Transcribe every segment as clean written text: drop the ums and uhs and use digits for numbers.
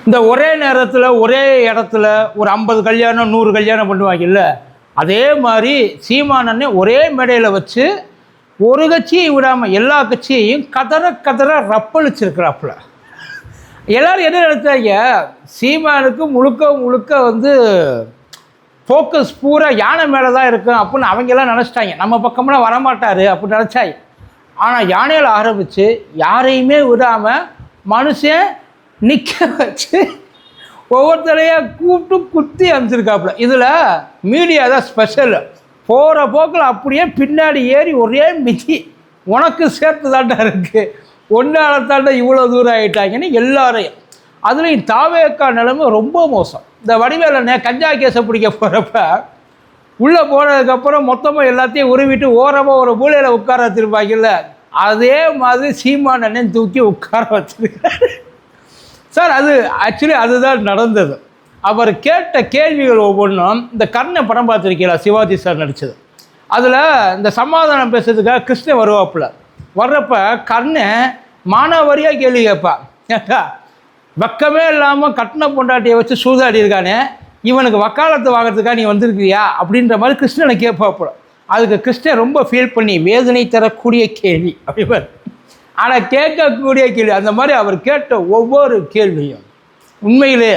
இந்த ஒரே நேரத்தில் ஒரே இடத்துல ஒரு 50 கல்யாணம் 100 கல்யாணம் பண்ணுவாங்கல்ல, அதே மாதிரி சீமானண்ணே ஒரே மேடையில் வச்சு ஒரு கட்சியை விடாமல் எல்லா கட்சியையும் கதற கதற ரப்பளிச்சிருக்கிறாப்புல. எல்லோரும் என்ன நினைச்சாங்க, சீமானுக்கு முழுக்க முழுக்க வந்து ஃபோக்கஸ் பூரா யானை மேலே தான் இருக்கும் அப்படின்னு அவங்கெல்லாம் நினச்சிட்டாங்க. நம்ம பக்கம்லாம் வரமாட்டார் அப்படின்னு நினச்சாங்க. ஆனால் யானையில் ஆரம்பித்து யாரையுமே விடாமல் மனுஷன் நிற்க வச்சு ஒவ்வொருத்தரையாக கூப்பிட்டு குத்தி அனுப்பிச்சிருக்காப்புல. இதில் மீடியா தான் ஸ்பெஷல். போகிற போக்கில் அப்படியே பின்னாடி ஏறி ஒரே மிதி, உனக்கு சேர்த்து தாண்டா இருக்குது, ஒன்றால் தாண்டா இவ்வளோ தூரம் ஆகிட்டாங்கன்னு எல்லாரையும். அதுலேயும் தாவேக்கா நிலைமை ரொம்ப மோசம். இந்த வடிவேலண்ணே கஞ்சா கேஸை பிடிக்க போகிறப்ப உள்ளே போனதுக்கப்புறம் மொத்தமாக எல்லாத்தையும் உருவிட்டு ஓரமாக ஒரு மூலையில் உட்கார வச்சுருப்பாங்கல்ல, அதே மாதிரி சீமான் அண்ணன் தூக்கி உட்கார வச்சுருக்காரு சார். அது ஆக்சுவலி அதுதான் நடந்தது. அவர் கேட்ட கேள்விகள் ஒவ்வொன்றும், இந்த கர்ண படம் பார்த்துருக்கீங்களா, சிவாஜி சார் நடித்தது. அதில் இந்த சமாதானம் பேசுறதுக்காக கிருஷ்ணன் வருவாப்புல. வர்றப்ப கர்ணன் மானாவாரியாக கேள்வி கேட்பான். ஏட்டா வெக்கமே இல்லாமல் கட்டின பொண்டாட்டியை வச்சு சூதாடி இருக்கானே, இவனுக்கு வக்காலத்து வாங்கிறதுக்காக நீ வந்திருக்கிறியா அப்படின்ற மாதிரி கிருஷ்ணனை கேட்பாப்புல. அதுக்கு கிருஷ்ணன் ரொம்ப ஃபீல் பண்ணி வேதனை தரக்கூடிய கேள்வி அப்படிப்பார். ஆனால் கேட்கக்கூடிய கேள்வி அந்த மாதிரி அவர் கேட்ட ஒவ்வொரு கேள்வியும் உண்மையிலே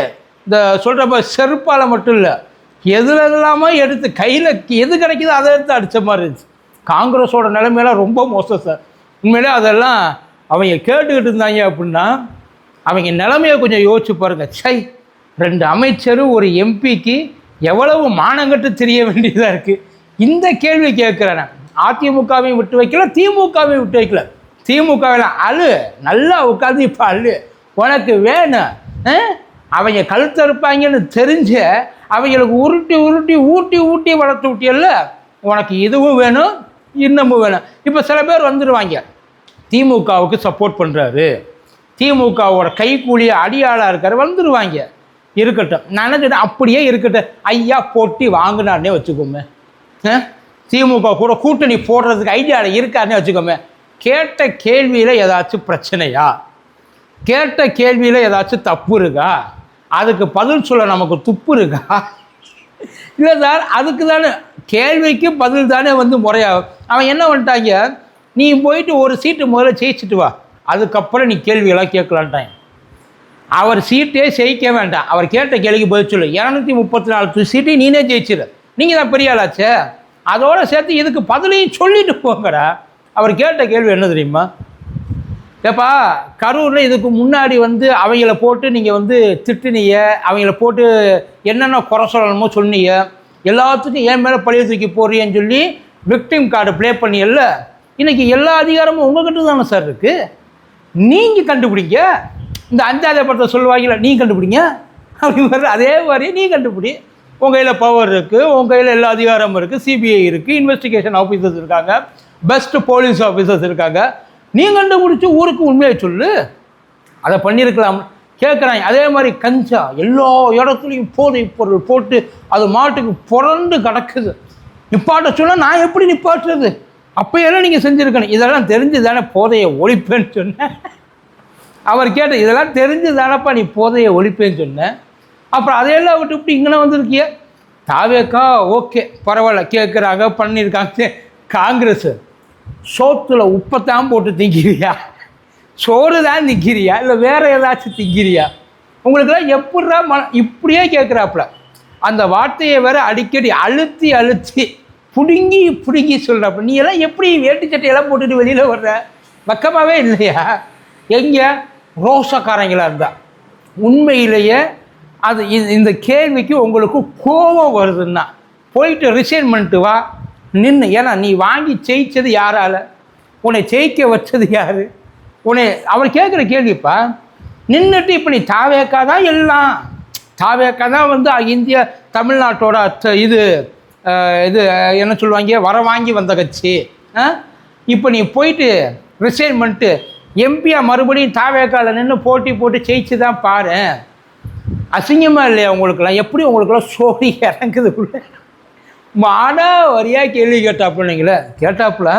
இந்த சொல்கிறப்ப செருப்பால் மட்டும் இல்லை, எதில் இல்லாமல் எடுத்து கையில் எது கிடைக்குதோ அதை எடுத்து அடித்த மாதிரி இருந்துச்சு. காங்கிரஸோட நிலைமையெல்லாம் ரொம்ப மோசம் சார். உண்மையிலே அதெல்லாம் அவங்க கேட்டுக்கிட்டு இருந்தாங்க அப்படின்னா அவங்க நிலைமையை கொஞ்சம் யோசிச்சு பாருங்கள். சை, 2 அமைச்சர் ஒரு எம்பிக்கு எவ்வளவு மானங்கட்டு தெரிய வேண்டியதாக இருக்குது. இந்த கேள்வி கேட்குறேன். அதிமுகவையும் விட்டு வைக்கல, திமுகவையும் விட்டு வைக்கல. திமுகவில் அழு, நல்லா உட்காந்து இப்போ அழு, உனக்கு வேணும். அவங்க கழுத்தறுப்பாங்கன்னு தெரிஞ்ச அவங்களுக்கு உருட்டி உருட்டி ஊட்டி ஊட்டி வளர்த்து விட்டியல்ல, உனக்கு இதுவும் வேணும் இன்னமும் வேணும். இப்போ சில பேர் வந்துடுவாங்க, திமுகவுக்கு சப்போர்ட் பண்ணுறாரு, திமுகவோட கைக்கூலிய அடியாளாக இருக்கார், வந்துடுவாங்க. இருக்கட்டும், நான் என்ன அப்படியே இருக்கட்டும், ஐயா போட்டி வாங்கினார்னே வச்சுக்கோமே, திமுக கூட கூட்டணி போடுறதுக்கு ஐடியாவில் இருக்காருன்னே வச்சுக்கோமே. கேட்ட கேள்வியில் ஏதாச்சும் பிரச்சனையா, கேட்ட கேள்வியில் ஏதாச்சும் தப்பு இருக்கா, அதுக்கு பதில் சொல்ல நமக்கு துப்பு இருக்கா? இல்லை சார், அதுக்கு தானே கேள்விக்கு பதில் தானே வந்து முறையாகும். அவன் என்ன பண்ணிட்டாங்க, நீ போயிட்டு ஒரு சீட்டு முதல்ல ஜெயிச்சுட்டு வா, அதுக்கப்புறம் நீ கேள்வியெல்லாம் கேட்கலான்ட்டாங்க. அவர் சீட்டே ஜெயிக்க வேண்டாம், அவர் கேட்ட கேள்விக்கு பதில் சொல்லு. 234 சீட்டை நீனே ஜெயிச்சிரு, நீங்கள் தான் பெரிய ஆளாச்சே, அதோடு சேர்த்து இதுக்கு பதிலையும் சொல்லிட்டு போங்கடா. அவர் கேட்ட கேள்வி என்ன தெரியுமா, ஏப்பா கரூரில் இதுக்கு முன்னாடி வந்து அவங்கள போட்டு நீங்கள் வந்து திட்டுனீங்க, அவங்கள போட்டு என்னென்ன குறை சொல்லணுமோ சொன்னீங்க, எல்லாத்துக்கும் என் மேலே பழைய தூக்கி போடுறீன்னு சொல்லி விக்டிம் கார்டு ப்ளே பண்ணியல்ல, இன்றைக்கி எல்லா அதிகாரமும் உங்கள்கிட்ட தானே சார் இருக்குது, நீங்கள் கண்டுபிடிங்க. இந்த 5ஆவது படத்தை சொல்லுவாங்கள, நீ கண்டுபிடிங்க அப்படி அதே மாதிரி நீ கண்டுபிடி. உங்கள் கையில் பவர் இருக்குது, உங்கள் கையில் எல்லா அதிகாரமும் இருக்குது, சிபிஐ இருக்குது, இன்வெஸ்டிகேஷன் ஆஃபீஸர்ஸ் இருக்காங்க, பெஸ்ட்டு போலீஸ் ஆஃபீஸர்ஸ் இருக்காங்க, நீ கண்டுபிடிச்சி ஊருக்கு உண்மையை சொல்லு. அதை பண்ணியிருக்கலாம் கேட்குறாங்க. அதே மாதிரி கஞ்சா எல்லா இடத்துலையும் போதை பொருள் போட்டு அது மாட்டுக்கு புரண்டு கிடக்குது. நிப்பாட்ட சொன்னால் நான் எப்படி நிப்பாட்டுறது, அப்போயெல்லாம் நீங்கள் செஞ்சுருக்கணும். இதெல்லாம் தெரிஞ்சு தானே போதையை ஒழிப்பேன்னு சொன்னேன். அவர் கேட்ட இதெல்லாம் தெரிஞ்சு தானப்பா நீ போதையை ஒழிப்பேன்னு சொன்னேன். அப்புறம் அதையெல்லாம் விட்டு இங்கே வந்திருக்கிய. தாவேக்கா ஓகே பரவாயில்ல கேட்குறாங்க, பண்ணியிருக்காங்க. காங்கிரஸ் சோத்தில் உப்பைத்தான் போட்டு திங்கிறியா, சோறு தான் திங்கிறியா, இல்லை வேறு ஏதாச்சும் திங்கிறியா? உங்களுக்கெல்லாம் எப்படா இப்படியே கேட்குறாப்புல. அந்த வார்த்தையை வேறு அடிக்கடி அழுத்தி அழுத்தி பிடுங்கி பிடுங்கி சொல்கிறாப்புல. நீ எல்லாம் எப்படி வேட்டு சட்டையெல்லாம் போட்டுட்டு வெளியில் வர்ற, பக்கமாகவே இல்லையா? எங்கே ரோசக்காரங்களாக இருந்தால் உண்மையிலேயே அது இந்த கேள்விக்கு உங்களுக்கு கோபம் வருதுன்னா போயிட்டு ரிசைன் பண்ணிட்டு வா, நின்று. ஏன்னா நீ வாங்கி ஜெயித்தது யாரால், உன்னை ஜெயிக்க வச்சது யார்? உன்னை அவர் கேட்குற கேள்விப்பா. நின்றுட்டு இப்போ நீ தாவேக்கா தான் எல்லாம், தாவேக்கா தான் வந்து இந்திய தமிழ்நாட்டோட இது இது என்ன சொல்லுவாங்க, வர வாங்கி வந்த கட்சி. இப்போ நீ போயிட்டு ரிசைன் பண்ணிட்டு எம்பியாக மறுபடியும் தாவேக்காவில் நின்று போட்டி போட்டு ஜெயிச்சு தான் பாரு. அசிங்கமாக இல்லையா உங்களுக்கெல்லாம்? எப்படி உங்களுக்கெல்லாம் சோழி இறங்குதுக்குள்ள மாடா வரியாக கேள்வி கேட்டாப்புல.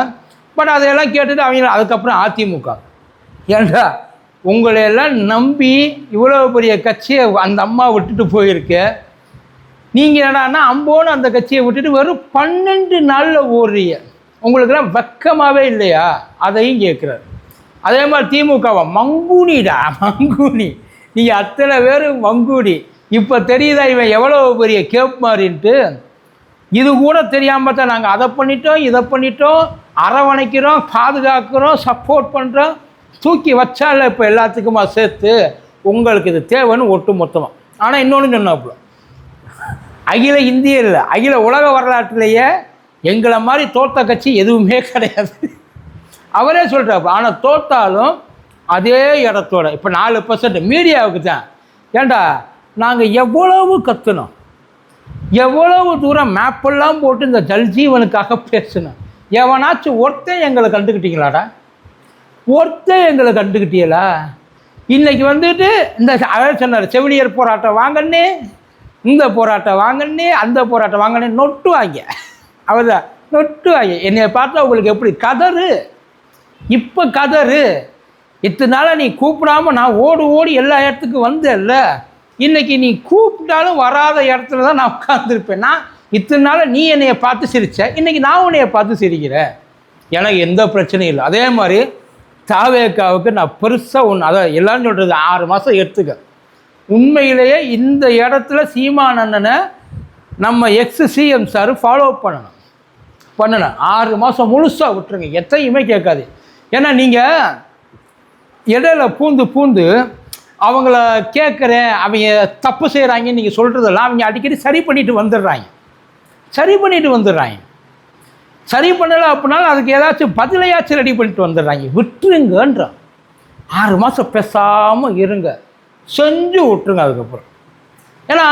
பட் அதையெல்லாம் கேட்டுட்டு அவங்க அதுக்கப்புறம் அதிமுக ஏன்டா உங்களையெல்லாம் நம்பி இவ்வளோ பெரிய கட்சியை அந்த அம்மா விட்டுட்டு போயிருக்கு. நீங்கள் என்னடான்னா அம்போன்னு அந்த கட்சியை விட்டுட்டு வெறும் 12 நாளில் ஓடுறீங்க. உங்களுக்கெல்லாம் வெக்கமாகவே இல்லையா? அதையும் கேட்குறாரு. அதே மாதிரி திமுகவா மங்குனிடா, மங்குனி. நீங்கள் அத்தனை பேரும் மங்குனி. இப்போ தெரியுதா இவன் எவ்வளோ பெரிய கேப் மாதிரின்ட்டு? இது கூட தெரியாமல் தான் நாங்கள் அதை பண்ணிட்டோம், இதை பண்ணிட்டோம், அரவணைக்கிறோம், பாதுகாக்கிறோம், சப்போர்ட் பண்ணுறோம், தூக்கி வச்சால இப்போ எல்லாத்துக்குமா சேர்த்து உங்களுக்கு இது தேவைன்னு ஒட்டு மொத்தமாக. ஆனால் இன்னொன்று சொன்னாப்புல, அகில இந்திய இல்லை, அகில உலக வரலாற்றிலேயே எங்களை மாதிரி தோற்ற கட்சி எதுவுமே கிடையாது அவரே சொல்கிறாப்பு. ஆனால் தோற்றாலும் அதே இடத்தோட இப்போ 4% மீடியாவுக்கு தான். ஏண்டா நாங்கள் எவ்வளவு கற்றுனோம், எவ்வளவு தூரம் மேப்பெல்லாம் போட்டு இந்த ஜல்ஜீவனுக்காக பேசணும். எவனாச்சும் ஒருத்தன் எங்களை கண்டுக்கிட்டீங்களாடா? ஒருத்தன் எங்களை கண்டுக்கிட்டீங்களா? இன்றைக்கி வந்துட்டு இந்த அதாவது சொன்னார், செவிலியர் போராட்டம் வாங்கன்னே, இந்த போராட்டம் வாங்கன்னே, அந்த போராட்டம் வாங்கன்னே நொட்டு வாங்க. அவர் தான் நொட்டு வாங்க. என்னை பார்த்தா உங்களுக்கு எப்படி கதறு? இப்போ கதறு. இத்தனை நாளாக நீ கூப்பிடாமல் நான் ஓடி எல்லா இடத்துக்கும் வந்தேன்ல. இன்றைக்கி நீ கூப்பிட்டாலும் வராத இடத்துல தான் நான் உட்காந்துருப்பேன். நான் இத்தனை நாள் நீ என்னையை பார்த்து சிரித்தேன், இன்றைக்கி நான் உன்னையை பார்த்து சிரிக்கிறேன். எனக்கு எந்த பிரச்சனையும் இல்லை. அதே மாதிரி தாவேக்காவுக்கு நான் பெருசாக ஒன்று, அதை எல்லாரும் சொல்கிறது 6 மாதம் எடுத்துக்க. உண்மையிலேயே இந்த இடத்துல சீமான் அண்ணனை நம்ம சிஎம் சார் ஃபாலோ பண்ணணும். 6 மாதம் முழுசாக விட்டுருங்க, எத்தையுமே கேட்காது. ஏன்னா நீங்கள் இடையில பூந்து அவங்கள கேட்குறேன், அவங்க தப்பு செய்கிறாங்கன்னு நீங்கள் சொல்கிறதெல்லாம் அவங்க அடிக்கடி சரி பண்ணிட்டு வந்துடுறாங்க. சரி பண்ணலை அப்படின்னாலும் அதுக்கு ஏதாச்சும் பதிலையாச்சும் ரெடி பண்ணிட்டு வந்துடுறாங்க. விட்டுருங்கன்றான். 6 மாதம் பேசாமல் இருங்க, செஞ்சு விட்டுருங்க. அதுக்கப்புறம் ஏன்னா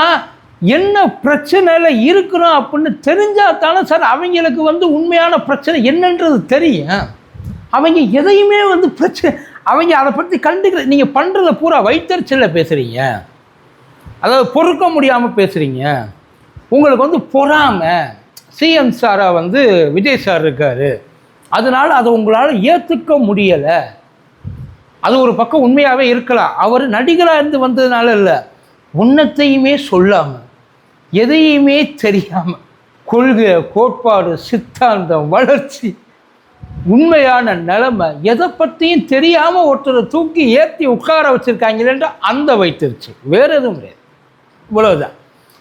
என்ன பிரச்சனையில் இருக்கிறோம் அப்படின்னு தெரிஞ்சால் தானே சார் அவங்களுக்கு உண்மையான பிரச்சனை என்னன்றது தெரியும். அவங்க எதையுமே பிரச்சனை அவங்க அதை பற்றி கண்டுக்கிற. நீங்கள் பண்ணுறத பூரா வைத்தறிச்சலில் பேசுகிறீங்க, அதாவது பொறுக்க முடியாமல் பேசுகிறீங்க. உங்களுக்கு பொறாமை. சிஎம் சாரை விஜய் சார் இருக்கார், அதனால் அதை உங்களால் ஏற்றுக்க முடியலை. அது ஒரு பக்கம் உண்மையாகவே இருக்கலாம். அவர் நடிகராக இருந்து வந்ததுனால இல்லை, ஒன்றத்தையுமே சொல்லாமல் எதையுமே தெரியாமல் கொள்கை, கோட்பாடு, சித்தாந்தம், வளர்ச்சி, உண்மையான நிலைமை எதை பற்றியும் தெரியாமல் ஒருத்தரை தூக்கி ஏற்றி உட்கார வச்சுருக்காங்களேன்ற அந்த வைத்திருச்சு. வேறு எதுவும் கிடையாது. இவ்வளோதான்.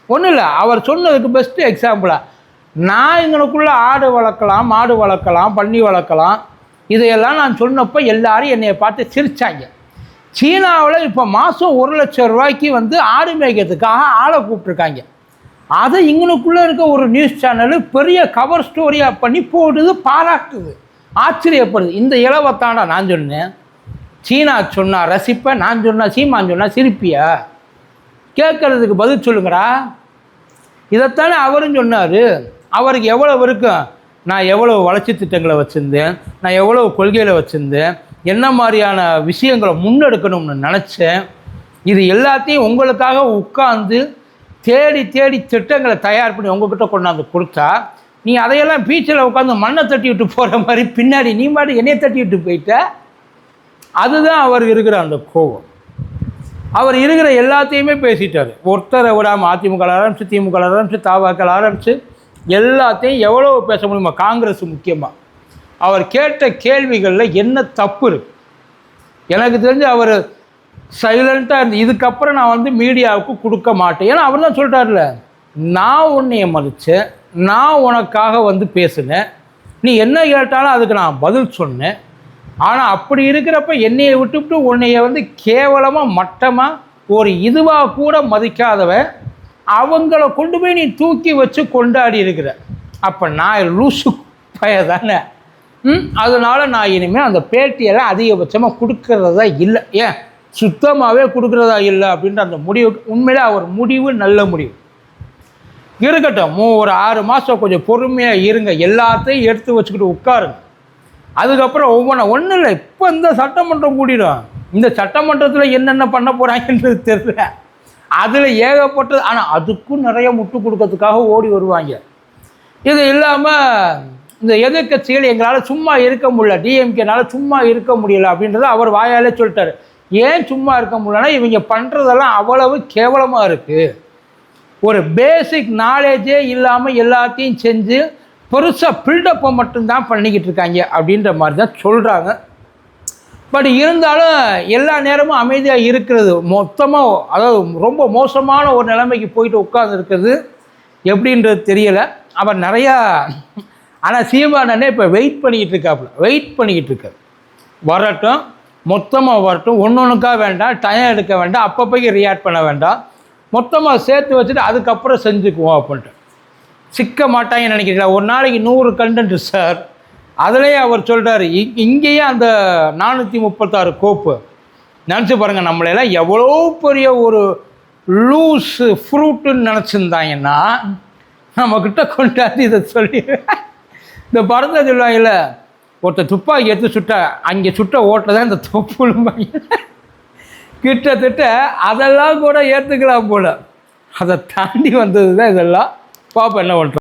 ஒன்றும் இல்லை. அவர் சொன்னதுக்கு பெஸ்ட்டு எக்ஸாம்பிளாக, நான் எங்களுக்குள்ளே ஆடு வளர்க்கலாம், மாடு வளர்க்கலாம், பன்னி வளர்க்கலாம், இதையெல்லாம் நான் சொன்னப்போ எல்லாரும் என்னை பார்த்து சிரித்தாங்க. சீனாவில் இப்போ மாதம் 1 லட்சம் ரூபாய்க்கு ஆடு மேய்க்கிறதுக்காக ஆளை கூப்பிட்ருக்காங்க. அதை இங்கனுக்குள்ளே இருக்க ஒரு நியூஸ் சேனலு பெரிய கவர் ஸ்டோரியாக பண்ணி போடுது, பாராட்டுது, ஆச்சரியப்படுது. இந்த இளவத்தாண்டா நான் சொன்னேன். சீனா சொன்னால் ரசிப்பேன், நான் சொன்னால் சீமான் சொன்னால் சிரிப்பியா? கேட்குறதுக்கு பதில் சொல்லுங்கடா. இதைத்தானே அவரும் சொன்னார். அவருக்கு எவ்வளோ இருக்கும், நான் எவ்வளோ வளர்ச்சி திட்டங்களை வச்சுருந்தேன், நான் எவ்வளோ கொள்கையில் வச்சுருந்தேன், என்ன மாதிரியான விஷயங்களை முன்னெடுக்கணும்னு நினச்சேன், இது எல்லாத்தையும் உங்களுக்காக உட்காந்து தேடி திட்டங்களை தயார் பண்ணி உங்கள்கிட்ட கொண்டாந்து கொடுத்தா, நீ அதையெல்லாம் பீச்சில் உட்காந்து மண்ணை தட்டி விட்டு போகிற மாதிரி பின்னாடி நீ மாட்டு என்னையை தட்டி விட்டு போயிட்ட. அதுதான் அவர் இருக்கிற அந்த கோபம். அவர் இருக்கிற எல்லாத்தையுமே பேசிட்டார். ஒருத்தரை விடாமல் அதிமுக ஆரம்பித்து, திமுக ஆரம்பித்து, தாவாக்கள் ஆரம்பித்து எல்லாத்தையும் எவ்வளோ பேச முடியுமா? காங்கிரஸ் முக்கியமாக. அவர் கேட்ட கேள்விகளில் என்ன தப்பு இருக்குது? எனக்கு தெரிஞ்சு அவர் சைலண்ட்டாக இருந்து இதுக்கப்புறம் நான் மீடியாவுக்கு கொடுக்க மாட்டேன். ஏன்னா அவர் தான் சொல்லிட்டார்ல, நான் உன்னைய மதித்தேன், நான் உனக்காக பேசினேன், நீ என்ன கேட்டாலும் அதுக்கு நான் பதில் சொன்னேன். ஆனால் அப்படி இருக்கிறப்ப என்னையை விட்டுவிட்டு உன்னைய கேவலமாக மட்டமாக ஒரு இதுவாக கூட மதிக்காதவன் அவங்கள கொண்டு போய் நீ தூக்கி வச்சு கொண்டாடி இருக்கிற. அப்போ நான் லூசு பய தானே. அதனால் நான் இனிமேல் அந்த பேட்டியெல்லாம் அதிகபட்சமாக கொடுக்கறதா இல்லை. ஏன் சுத்தமாகவே கொடுக்குறதா இல்லை அப்படின்ற அந்த முடிவு. உண்மையிலே அவர் முடிவு நல்ல முடிவு. இருக்கட்டும், ஒரு 6 மாதம் கொஞ்சம் பொறுமையாக இருங்க, எல்லாத்தையும் எடுத்து வச்சுக்கிட்டு உட்காருங்க. அதுக்கப்புறம் ஒன்றும் இல்லை. இப்போ இந்த சட்டமன்றம் கூடிடும். இந்த சட்டமன்றத்தில் என்னென்ன பண்ண போகிறாங்கன்றது தெரியல. அதில் ஏகப்பட்டது. ஆனால் அதுக்கும் நிறைய முட்டு கொடுக்கறதுக்காக ஓடி வருவாங்க. இது இல்லாமல் இந்த எதிர்கட்சிகள் எங்களால் சும்மா இருக்க முடியல, டிஎம்கேனால் சும்மா இருக்க முடியல அப்படின்றத அவர் வாயாலே சொல்லிட்டார். ஏன் சும்மா இருக்க முடியலன்னா இவங்க பண்ணுறதெல்லாம் அவ்வளவு கேவலமாக இருக்குது. ஒரு பேசிக் நாலேஜே இல்லாமல் எல்லாத்தையும் செஞ்சு பெருசாக பில்டப்பை மட்டும்தான் பண்ணிக்கிட்டு இருக்காங்க அப்படின்ற மாதிரி தான் சொல்கிறாங்க. பட் இருந்தாலும் எல்லா நேரமும் அமைதியாக இருக்கிறது மொத்தமாக, அதாவது ரொம்ப மோசமான ஒரு நிலைமைக்கு போயிட்டு உட்காந்துருக்குது எப்படின்றது தெரியலை. அவர் நிறையா, ஆனால் சீமானே இப்போ வெயிட் பண்ணிக்கிட்டு இருக்காரு. வரட்டும், மொத்தமாக வரட்டும், ஒன்றுக்காக வேண்டாம், டைம் எடுக்க வேண்டாம், அப்பப்போக்கு ரியாக்ட் பண்ண வேண்டாம், மொத்தமாக சேர்த்து வச்சுட்டு அதுக்கப்புறம் செஞ்சுக்குவோம் அப்படின்ட்டு. சிக்க மாட்டாங்கன்னு நினைக்கிறீங்களா? ஒரு நாளைக்கு 100 கண்டென்ட் சார். அதுலேயே அவர் சொல்கிறார், இங்கேயே அந்த 436 கோப்பு நினச்சி பாருங்கள், நம்மளெல்லாம் எவ்வளோ பெரிய ஒரு லூஸ் ஃப்ரூட்டுன்னு நினச்சிருந்தாங்கன்னா நம்மக்கிட்ட கொண்டாந்து இதை சொல்லி இந்த படத்தை சொல்லுவாங்கல்ல, ஒருத்தர் துப்பாக்கி எடுத்து சுட்டா அங்கே சுட்ட ஓட்டில் தான் இந்த தொப்புளும்பாங்க. கிட்டத்தட்ட அதெல்லாம் கூட ஏற்றுக்கலாம் போல். அதை தாண்டி வந்தது தான் இதெல்லாம். பாப்பா என்ன பண்ணுறோம்.